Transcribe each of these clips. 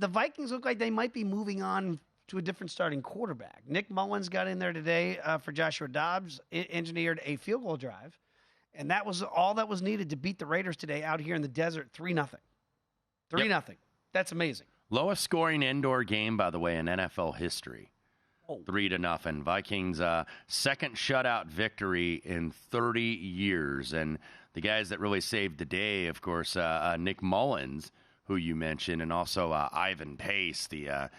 the Vikings look like they might be moving on to a different starting quarterback. Nick Mullens got in there today for Joshua Dobbs, engineered a field goal drive, and that was all that was needed to beat the Raiders today out here in the desert 3-0. 3-0. That's amazing. Lowest scoring indoor game, by the way, in NFL history. 3-0. Vikings second shutout victory in 30 years. And the guys that really saved the day, of course, Nick Mullens, who you mentioned, and also Ivan Pace, the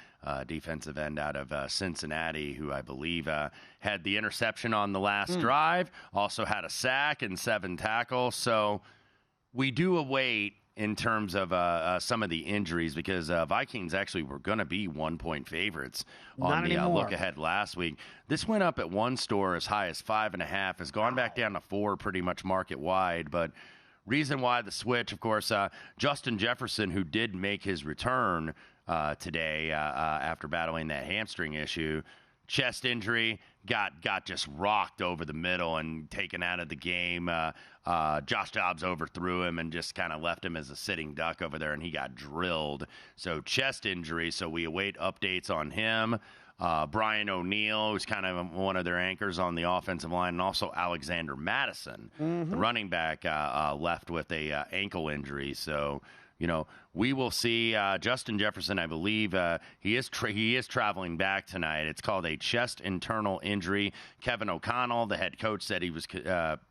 defensive end out of Cincinnati, who I believe had the interception on the last drive, also had a sack and 7 tackles. So we do await in terms of some of the injuries, because Vikings actually were going to be 1-point favorites on the look ahead last week. This went up at one store as high as 5.5, has gone back down to 4 pretty much market wide. But reason why the switch, of course, Justin Jefferson, who did make his return today after battling that hamstring issue, chest injury, got just rocked over the middle and taken out of the game. Josh Dobbs overthrew him and just kind of left him as a sitting duck over there, and he got drilled. So chest injury, so we await updates on him. Brian O'Neill, who's kind of one of their anchors on the offensive line, and also Alexander Madison, the running back, left with a ankle injury. So, we will see. Justin Jefferson, I believe, he is traveling back tonight. It's called a chest internal injury. Kevin O'Connell, the head coach, said he was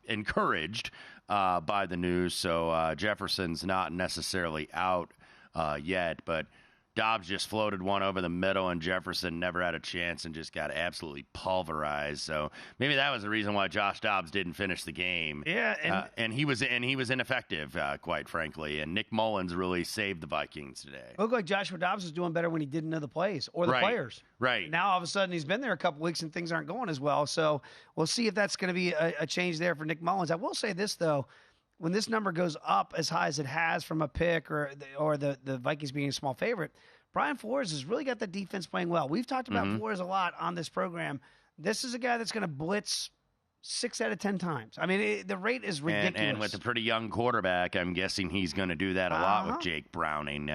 encouraged by the news. So Jefferson's not necessarily out yet, but Dobbs just floated one over the middle, and Jefferson never had a chance and just got absolutely pulverized. So maybe that was the reason why Josh Dobbs didn't finish the game. Yeah, and he was ineffective, quite frankly. And Nick Mullens really saved the Vikings today. It looked like Joshua Dobbs was doing better when he didn't know the plays or the players. Right. Now all of a sudden he's been there a couple weeks and things aren't going as well. So we'll see if that's going to be a change there for Nick Mullens. I will say this though. When this number goes up as high as it has from a pick or the Vikings being a small favorite, Brian Flores has really got the defense playing well. We've talked about Flores a lot on this program. This is a guy that's going to blitz 6 out of 10 times. I mean, the rate is ridiculous. And with a pretty young quarterback, I'm guessing he's going to do that a lot with Jake Browning.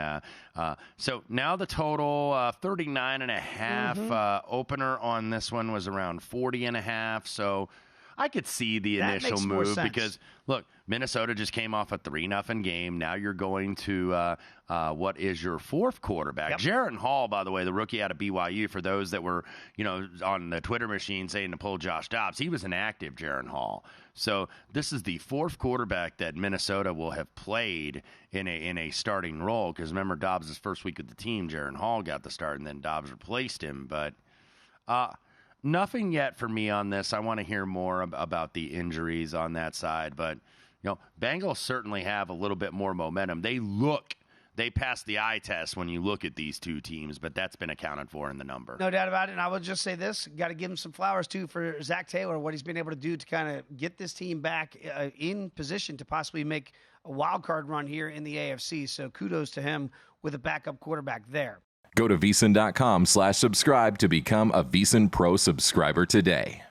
So now the total, 39.5. Opener on this one was around 40.5. So I could see the initial move because, look, Minnesota just came off a 3-0 game. Now you're going to what is your fourth quarterback. Jaron Hall, by the way, the rookie out of BYU, for those that were, on the Twitter machine saying to pull Josh Dobbs, he was an active Jaron Hall. So this is the fourth quarterback that Minnesota will have played in a starting role, because remember, Dobbs' first week with the team, Jaron Hall got the start, and then Dobbs replaced him. But nothing yet for me on this. I want to hear more about the injuries on that side. But, Bengals certainly have a little bit more momentum. They pass the eye test when you look at these two teams, but that's been accounted for in the number. No doubt about it. And I will just say this, got to give him some flowers, too, for Zach Taylor, what he's been able to do to kind of get this team back in position to possibly make a wild card run here in the AFC. So kudos to him with a backup quarterback there. Go to VSiN.com/subscribe to become a VSiN Pro subscriber today.